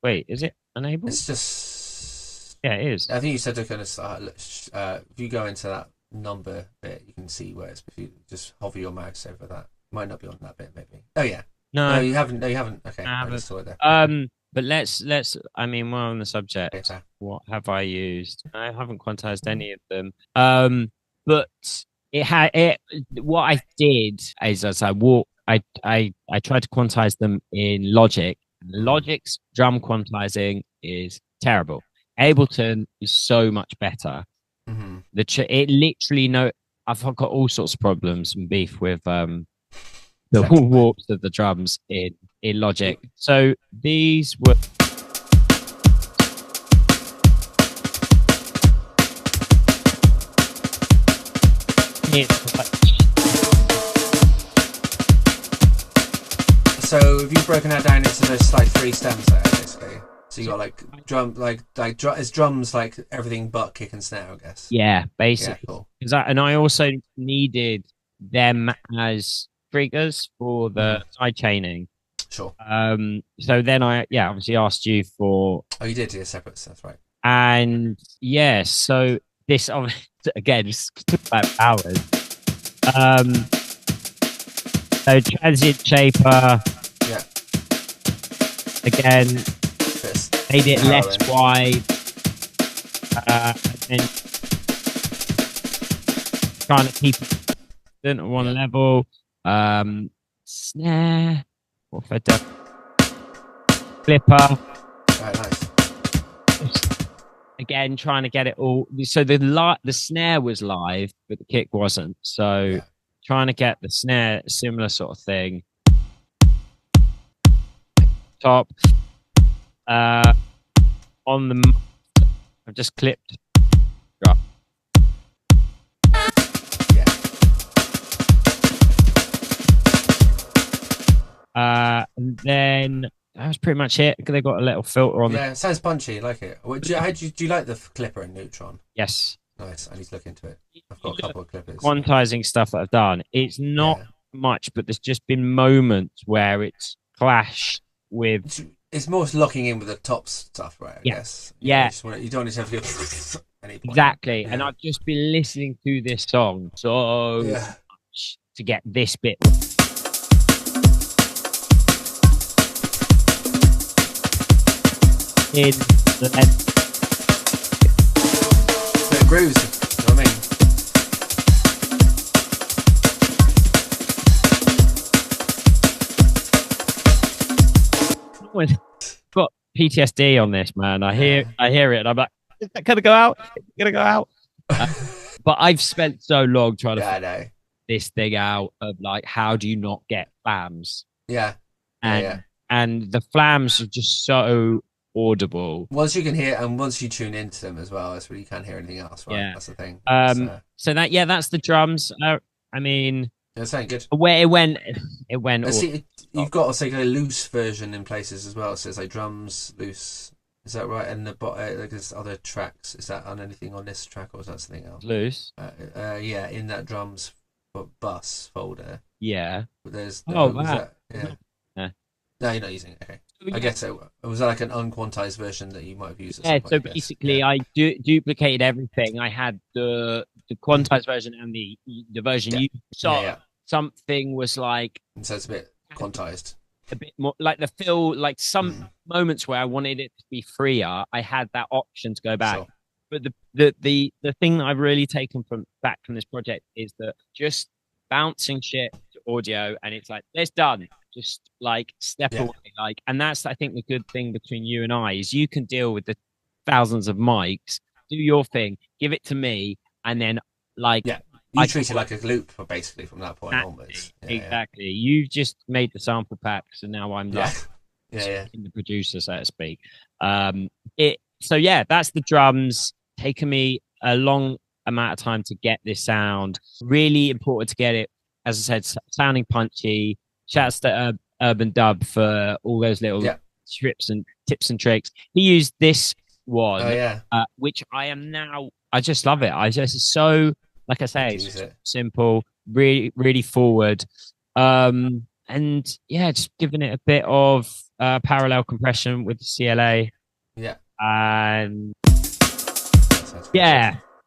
Wait, is it enabled? It's just... Yeah, it is. I think you said to kind of... if you go into that number bit, you can see where it's... If you just hover your mouse over that. Might not be on that bit, maybe. Oh, yeah. No, you haven't. No, you haven't. Okay, I just saw it there. But let's. I mean, we're on the subject. Okay. What have I used? I haven't quantized any of them. But what I did is as I tried to quantize them in Logic. Logic's drum quantizing is terrible. Ableton is so much better. Mm-hmm. It literally I've got all sorts of problems and beef with the warps of the drums in Logic. So these were. So have you broken that down into those like 3 stems there, basically? So you got like drum, it's drums like everything but kick and snare, I guess. Yeah, basically. Yeah, cool. And I also needed them as triggers for the side chaining. Sure. So then I obviously asked you for, Oh, you did do a separate. That's right. and yeah, so this again just took about hours. So transient shaper Yeah. again, made it less narrowing. wide, and then trying to keep it at one level. Snare, what have I done? Flipper. Right, nice. Again, trying to get it all. So the snare was live, but the kick wasn't. So trying to get the snare, similar sort of thing. Top. On the, I've just clipped. And then that was pretty much it. They got a little filter on. Yeah, it sounds punchy. I like it. Do you like the Clipper and Neutron? Yes. Nice. I need to look into it. I've got a couple of clippers. Quantizing stuff that I've done. It's not much, but there's just been moments where it's clashed with. It's more locking in with the top stuff, right? I guess. Yeah. You don't need to have to go. Exactly. Yeah. And I've just been listening to this song so much to get this bit. In the grooves, you know what I mean? Got PTSD on this, man. I hear it, and I'm like, is that gonna go out? Is it gonna go out? But I've spent so long trying to figure this thing out of like, how do you not get flams? Yeah. And the flams are just so audible. Once you can hear, and once you tune into them as well, that's where you can't hear anything else, right? Yeah. That's the thing. So that's the drums. I mean, it sounded good. Where it went. You've got a loose version in places as well. It says like drums loose. Is that right? And like there's other tracks. Is that on anything on this track, or is that something else? Loose. Yeah, in that drums bus folder. Yeah. There's. Oh wow. Yeah. No, you're not using it. Okay. I guess it was like an unquantized version that you might have used. Yeah. So basically, I duplicated everything. I had the quantized version and the version you saw. Something was like. So it's a bit quantized. A bit more like the feel, like some moments where I wanted it to be freer, I had that option to go back. Sure. But the thing that I've really taken back from this project is that just bouncing shit to audio, and it's like, it's done. Just like step away, like, and that's I think the good thing between you and I is you can deal with the thousands of mics, do your thing, give it to me, and then like you treat it like a loop, basically from that point onwards. Exactly. You just made the sample pack, so now I'm like the producer, so to speak. So that's the drums. Taken me a long amount of time to get this sound. Really important to get it, as I said, sounding punchy. Shouts to Urban Dub for all those little tips and tricks. He used this one, which I just love it. It's so, like I say, it's simple, really, really forward. And just giving it a bit of parallel compression with the CLA. Yeah. And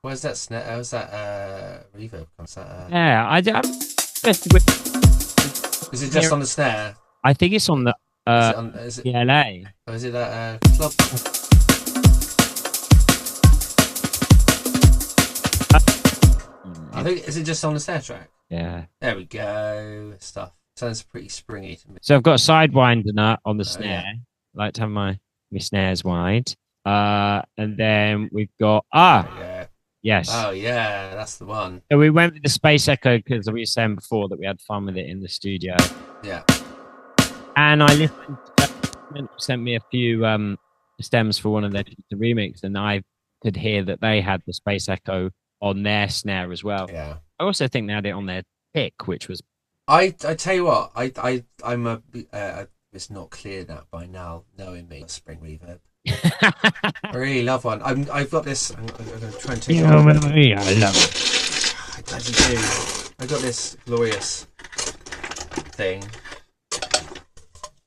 where's that snare? How's that reverb? Comes that? Is it just on the snare? I think it's on the CLA. Or is it that club? I think, is it just on the snare track? Yeah. There we go. Stuff. Sounds pretty springy to me. So I've got a sidewinder nut on the snare. I like to have my snares wide. And then we've got yes. Oh yeah, that's the one. So we went with the Space Echo because we were saying before that we had fun with it in the studio. Yeah. And I listened. Sent me a few stems for one of their remix, and I could hear that they had the Space Echo on their snare as well. Yeah. I also think they had it on their pick, which was. I tell you what, I'm a. It's not clear that by now, knowing me, spring reverb. I really love one. I've got this. I'm going to try and take it. I love it. I do. I got this glorious thing.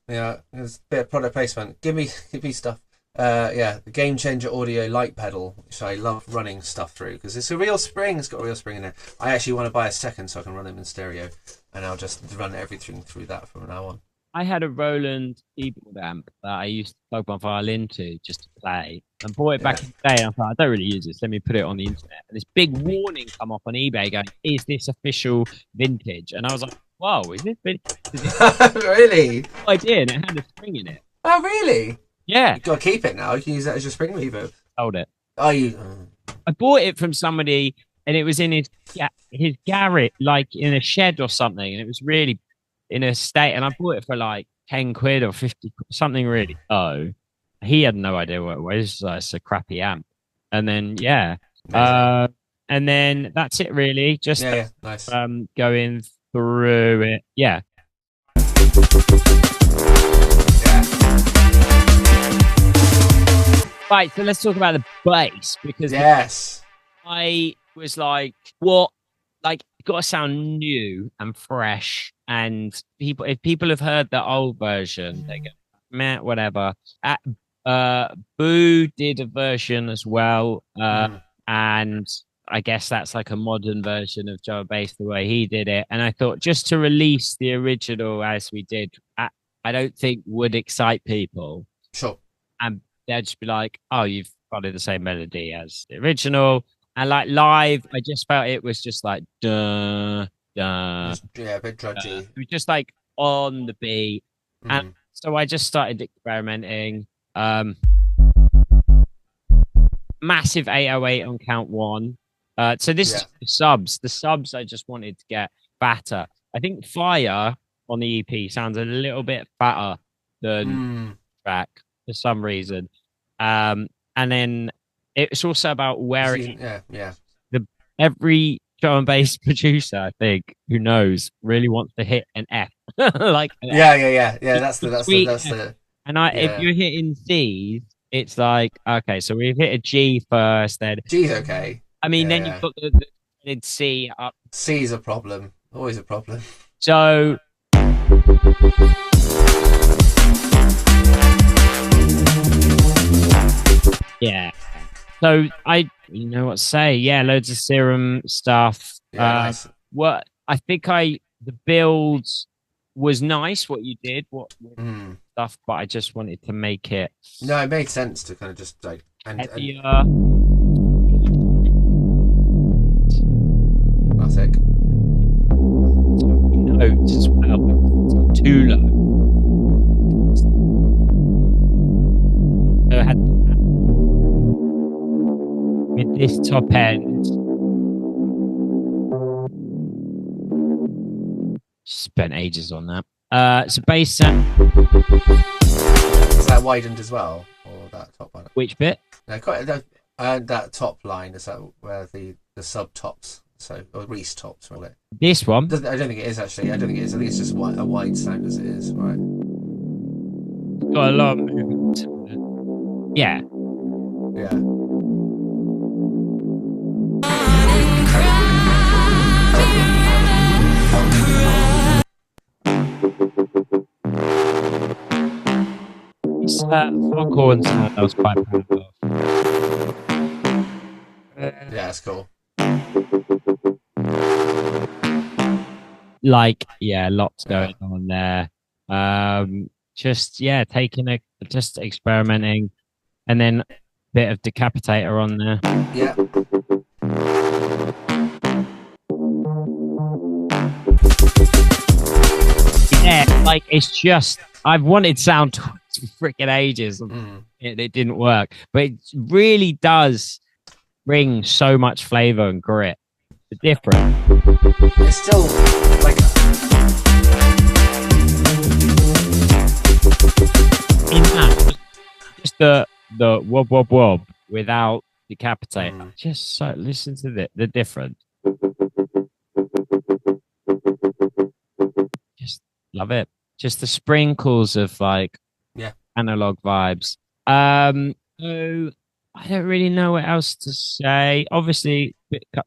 Yeah, there's a bit of product placement. Give me stuff. Yeah, the Game Changer Audio Light Pedal, which I love running stuff through because it's a real spring. It's got a real spring in it. I actually want to buy a second so I can run them in stereo, and I'll just run everything through that from now on. I had a Roland keyboard amp that I used to plug my violin to just to play, and bought it Yeah. back in the day. And I thought, I don't really use this. Let me put it on the internet. And this big warning come up on eBay going, "Is this official vintage?" And I was like, "Whoa, is this vintage?" Really? I did, and it had a spring in it. Oh, really? Yeah, You've got to keep it now. You can use that as your spring reverb. sold it. Oh, you. I bought it from somebody, and it was in his garret, like in a shed or something, and it was really in a state. And I bought it for like 10 quid or 50, something really low. He had no idea what it was. It's a crappy amp, and then yeah, Amazing. and then that's it really. Just Yeah, yeah, nice. going through it. Yeah, Yeah. right. So let's talk about the bass because Yes. I was like, what? Like, got to sound new and fresh. And if people have heard the old version, they go, meh, whatever. Boo did a version as well. And I guess that's like a modern version of Joe Bass the way he did it. And I thought just to release the original as we did, I don't think would excite people. Sure. And they'd just be like, oh, you've followed the same melody as the original. And like live, I just felt it was just like duh, duh. Yeah, a bit drudgy. It was just like on the beat. And Mm. so I just started experimenting. Massive 808 on count one. So this is the subs. The subs I just wanted to get fatter. I think Fire on the EP sounds a little bit fatter than track for some reason. And then it's also about where Yeah. every drum and bass producer, I think, who knows, really wants to hit an F. Like Yeah. That's sweet the. And if you're hitting C's, it's like, okay, so we've hit a G first, then G's okay. I mean, Yeah, then yeah. you've got the C up. C's a problem. Always a problem. So yeah. So you know what to say. Yeah, loads of serum stuff. Yeah, nice. What I think the build was nice. What you did, stuff, but I just wanted to make it. No, it made sense to kind of just like heavier. Classic. Notes as well, but it's too low. So I had with this top end. Spent ages on that. So bass sound. Is that widened as well, or that top one? Which bit? No, quite that top line is that where the sub tops, so or Reese tops, will it? This one. I don't think it is actually. I don't think it is. I think it's just a wide sound as it is, right? Got a lot of movement to it. Yeah. Yeah. It's foghorn sound I was quite proud of. Yeah, that's cool. Like, yeah, lots going on there. Just just experimenting, and then a bit of Decapitator on there. Yeah. Yeah, like it's just I've wanted sound for freaking ages. It didn't work, but it really does bring so much flavor and grit. It's different. It's still like In that, just the wob wob wob without Decapitator. Just so listen to the difference. Just love it. Just the sprinkles of like analog vibes. So I don't really know what else to say. Obviously,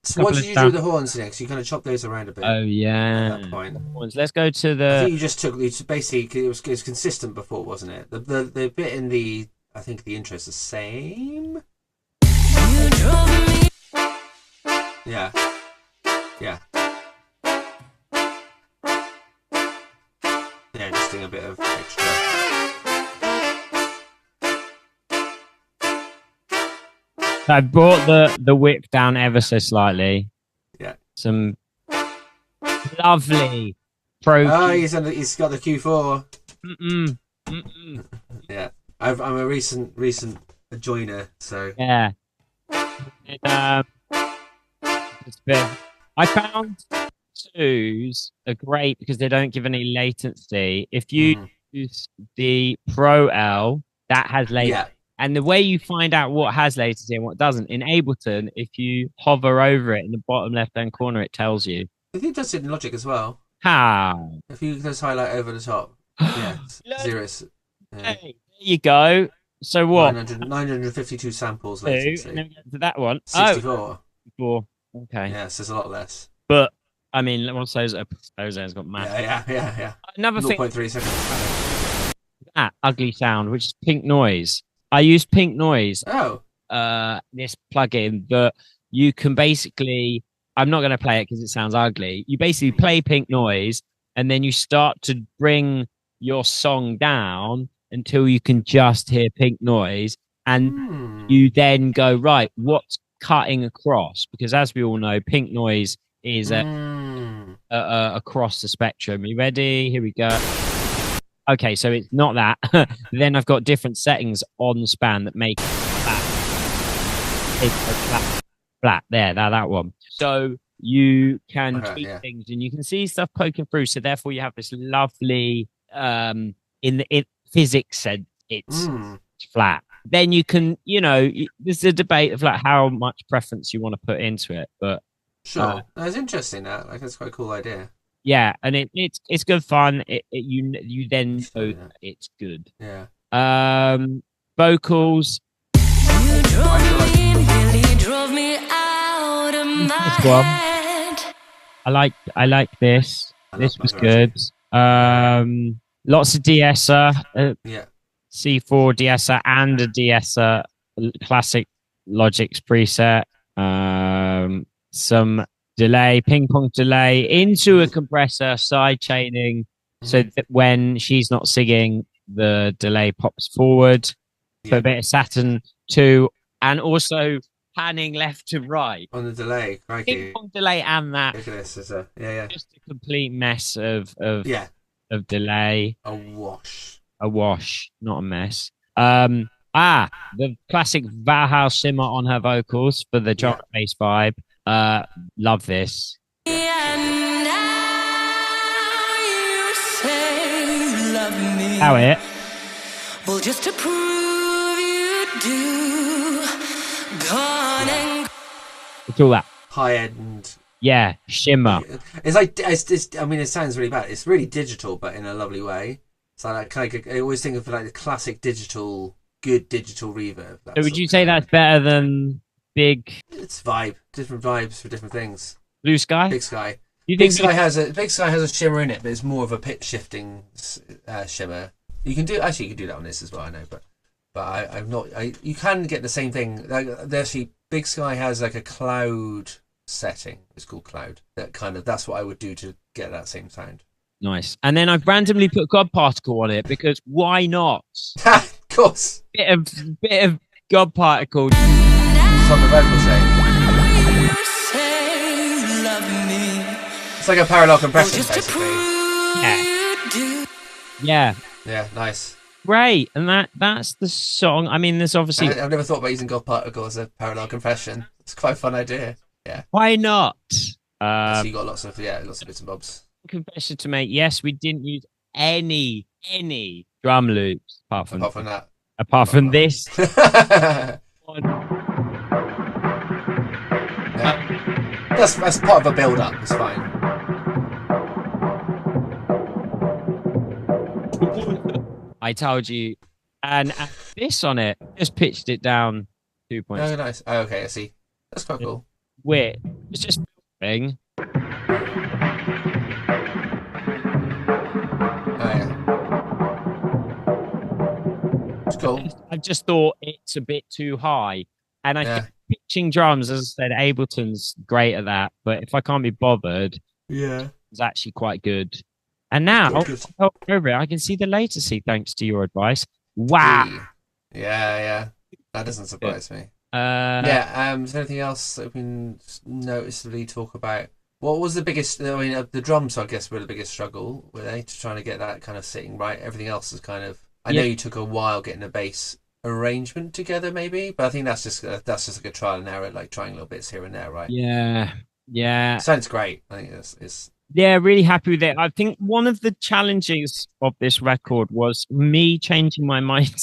So what couple did of you do with the horns next? You kind of chopped those around a bit Oh yeah. at that point. Let's go to I think the. you just took basically it was consistent before, wasn't it? The bit in the I think the intro is the same. You drove me. Yeah, yeah, yeah. Just doing a bit of extra. I brought the width down ever so slightly. Yeah. Some lovely pro. Oh, he's got the Q4. Mm-mm, mm-mm. Yeah, I'm a recent joiner, so Yeah. And, I found twos are great because they don't give any latency. If you use the Pro L, that has latency. yeah. And the way you find out what has latency and what doesn't, in Ableton, if you hover over it in the bottom left-hand corner, it tells you. I think it does it in Logic as well. How? If you just highlight over the top, yeah, zeros. Yeah. Hey, there you go. So what? 952 samples Two, latency. and then we get to that one. 64. Oh, 4. Okay. Yeah, so it's a lot less. But, I mean, once those has got massive. Yeah. Another thing, 0.3 seconds. that ugly sound, which is pink noise. I use pink noise, Oh, this plugin that you can basically, I'm not going to play it because it sounds ugly. You basically play pink noise and then you start to bring your song down until you can just hear pink noise. And you then go, right, what's cutting across? Because as we all know, pink noise is across the spectrum. Are you ready? Here we go. Okay, so it's not that. Then I've got different settings on the span that make it flat. It's flat. There, that one. So you can tweak things and you can see stuff poking through. So therefore you have this lovely in physics said it's flat. Then you can, there's a debate of like how much preference you want to put into it, but sure, that's interesting. That's quite a cool idea. Yeah, and it's good fun. You then know that it's good. Yeah. Vocals. You drove me out of my head. I like this. This was good. Lots of de-esser. Yeah. C4 de-esser and a de-esser classic Logic's preset. Some delay, ping pong delay into a compressor, side chaining, so that when she's not singing, the delay pops forward. For a bit of Saturn 2, and also panning left to right on the delay. Crikey. Ping pong delay and that. Look at this. Just a complete mess of delay. A wash, not a mess. The classic Valhalla simmer on her vocals for the drum bass vibe. Love this. And now you say you love me. How it? Well, just to prove you do. Gone and It's all that high end. Yeah, shimmer. It's like I mean, it sounds really bad. It's really digital, but in a lovely way. So I always think of like the classic good digital reverb. So would you say that's better than Big? It's different vibes for different things. Blue Sky? Big Sky. Big Sky has a shimmer in it, but it's more of a pitch shifting shimmer. You can do that on this as well, I know, but I'm not. You can get the same thing. Like, actually, Big Sky has like a cloud setting. It's called cloud. That's what I would do to get that same sound. Nice. And then I've randomly put God Particle on it because why not? Of course. Bit of God Particle. It's on the vocal It's like a parallel compression, basically. Yeah. Yeah, nice. Great. And that's the song. I mean, there's obviously... I've never thought about using God Particle as a parallel compression. It's quite a fun idea. Yeah. Why not? So you got lots of bits and bobs. Confession to make. Yes, we didn't use any drum loops apart from that. Apart from this. That's part of a build-up. It's fine. I told you, and this on it just pitched it down 2 points. Oh, nice. Oh, okay, I see. That's quite cool. weird. It's just a thing. Oh yeah, it's cool. I just thought it's a bit too high. And I think Yeah, pitching drums, as I said, Ableton's great at that. But if I can't be bothered, yeah. it's actually quite good. And now, Good. over it, I can see the latency thanks to your advice. Wow. Yeah, yeah. That doesn't surprise me. Uh, Yeah. Is there anything else that we can noticeably talk about? What was the biggest? I mean, the drums, I guess, were the biggest struggle, were they, to trying to get that kind of sitting right? Everything else is kind of. I know yeah, you took a while getting a bass arrangement together, maybe, but I think that's just like a trial and error, like trying little bits here and there, right? yeah, yeah. Sounds great. I think it's Yeah, really happy with it. I think one of the challenges of this record was me changing my mind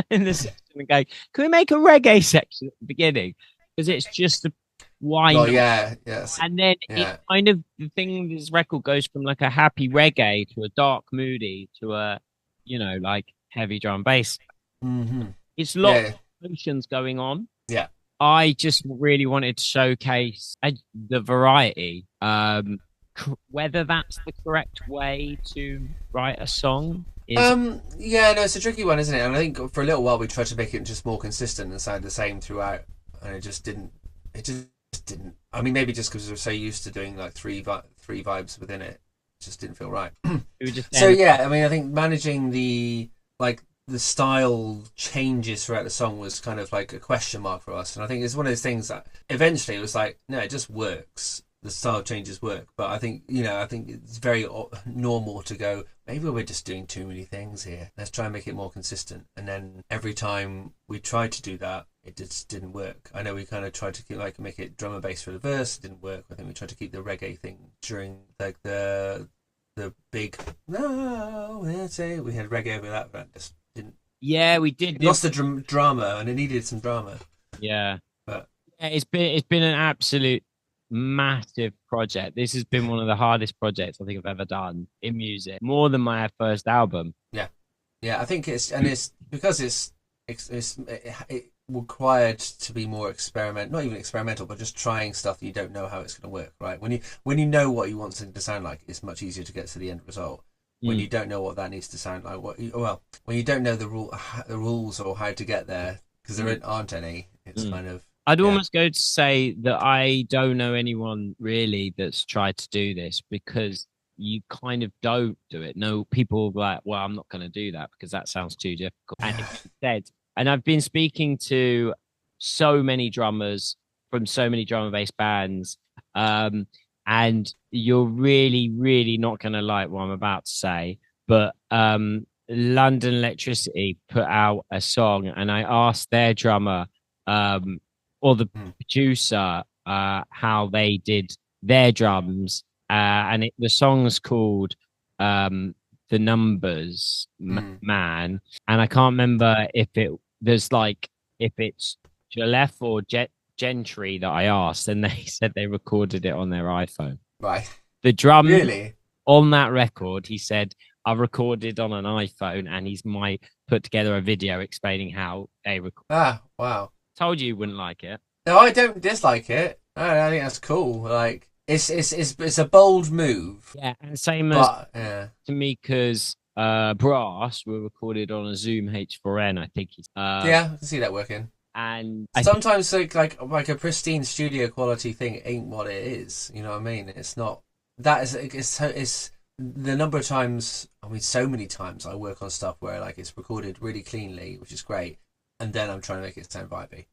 in the section and going, can we make a reggae section at the beginning? Because it's just a why well, not? yeah, yes, And then it yeah. kind of the thing this record goes from like a happy reggae to a dark moody to a like heavy drum bass. Mm-hmm. It's lots Yeah, of emotions going on. yeah. I just really wanted to showcase the variety. Whether that's the correct way to write a song is Yeah, no, it's a tricky one, isn't it? And I think for a little while we tried to make it just more consistent and sound the same throughout, and it just didn't. It just didn't. I mean, maybe just because we're so used to doing like three vibes within it, just didn't feel right. we just So yeah, I mean, I think managing the style changes throughout the song was kind of like a question mark for us, and I think it's one of those things that eventually it was like, no, it just works. The style changes work, but I think it's very normal to go, maybe we're just doing too many things here. Let's try and make it more consistent. And then every time we tried to do that, it just didn't work. I know we kind of tried to keep, like, make it drum and bass for the verse. It didn't work. I think we tried to keep the reggae thing during like the big no, let's say we had reggae over that, but just didn't. yeah, we did It lost the drama, and it needed some drama. yeah. But Yeah, it's been an absolute massive project. This has been one of the hardest projects I think I've ever done in music, more than my first album. yeah, I think it's because it required to be more not even experimental, but just trying stuff that you don't know how it's going to work. Right? When you know what you want something to sound like, it's much easier to get to the end result. When you don't know what that needs to sound like, when you don't know the rules or how to get there, because there aren't any, it's kind of. I'd Yeah. almost go to say that I don't know anyone really that's tried to do this because you kind of don't do it. No, people are like, well, I'm not going to do that because that sounds too difficult. And instead, and I've been speaking to so many drummers from so many drum and bass bands, and you're really, really not going to like what I'm about to say, but London Electricity put out a song, and I asked their drummer. Or the producer how they did their drums, and the song's called "The Numbers Man," and I can't remember if it's Jalef or Gentry that I asked, and they said they recorded it on their iPhone. Right. The drum Really? on that record, he said, I recorded on an iPhone, and he's might put together a video explaining how they record. Ah, wow. Told you wouldn't like it. No, I don't dislike it. I think that's cool. Like it's a bold move. Yeah, and same as But yeah. Tamika's brass were recorded on a Zoom H4n, I think. Yeah, I can see that working. And Sometimes like a pristine studio quality thing ain't what it is. You know what I mean? It's not. That is it's the number of times. I mean, so many times I work on stuff where like it's recorded really cleanly, which is great, and then I'm trying to make it sound vibey.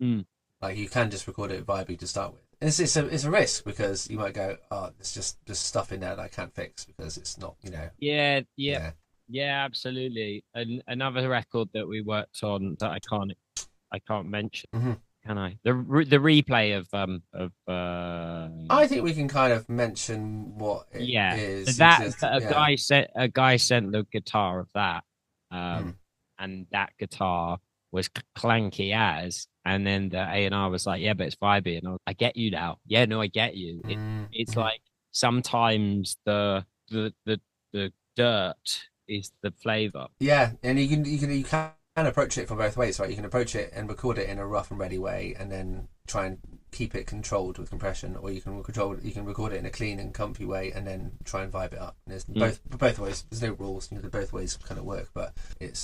Like you can just record it vibey to start with. And it's a risk because you might go, oh, there's just stuff in there that I can't fix because it's not, yeah, absolutely. And another record that we worked on that I can't mention, can I? The replay of I think we can kind of mention what it is. A guy sent the guitar of that, and that guitar was clanky as, and then the A&R was like, yeah, but it's vibey, and I get you now. Yeah, no, I get you. It's like sometimes the dirt is the flavor. Yeah, and you can approach it from both ways, right? You can approach it and record it in a rough and ready way, and then try and keep it controlled with compression, or you can record it in a clean and comfy way, and then try and vibe it up. And there's both ways. There's no rules. Both ways kind of work, but it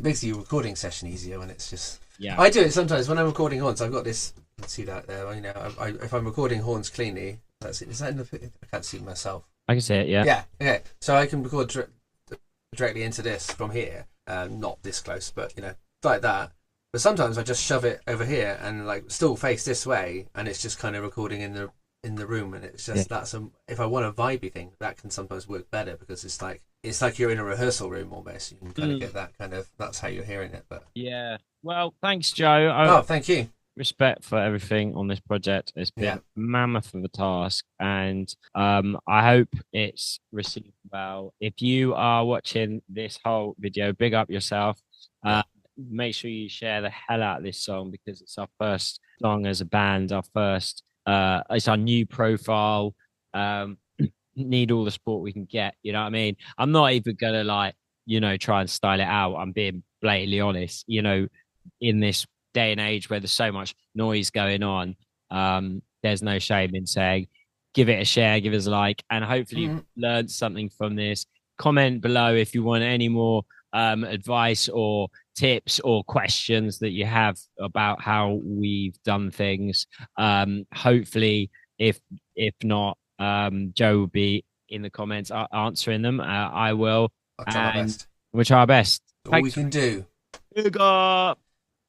makes your recording session easier when it's just. Yeah. I do it sometimes when I'm recording horns. I've got this. Let's see that there. If I'm recording horns cleanly, that's it. Is that in the? I can't see myself. I can see it. Yeah. Yeah. Okay. So I can record directly into this from here, not this close, but like that. But sometimes I just shove it over here and like still face this way, and it's just kind of recording in the room, and it's just if I want a vibey thing, that can sometimes work better because it's like you're in a rehearsal room almost. You can kind of get that kind of, that's how you're hearing it. But yeah, well, thanks, Joe. Oh, thank you. Respect for everything on this project. It's been a mammoth of a task, and I hope it's received well. If you are watching this whole video, big up yourself. Make sure you share the hell out of this song because it's our first song as a band, it's our new profile. Need all the support we can get, you know what I mean? I'm not even gonna try and style it out. I'm being blatantly honest, in this day and age where there's so much noise going on, there's no shame in saying give it a share, give us a like, and hopefully you've learned something from this. Comment below if you want any more advice or tips or questions that you have about how we've done things. Hopefully if not, Joe will be in the comments answering them. I will. I'll try my best. We'll try our best. All we can do. Big up.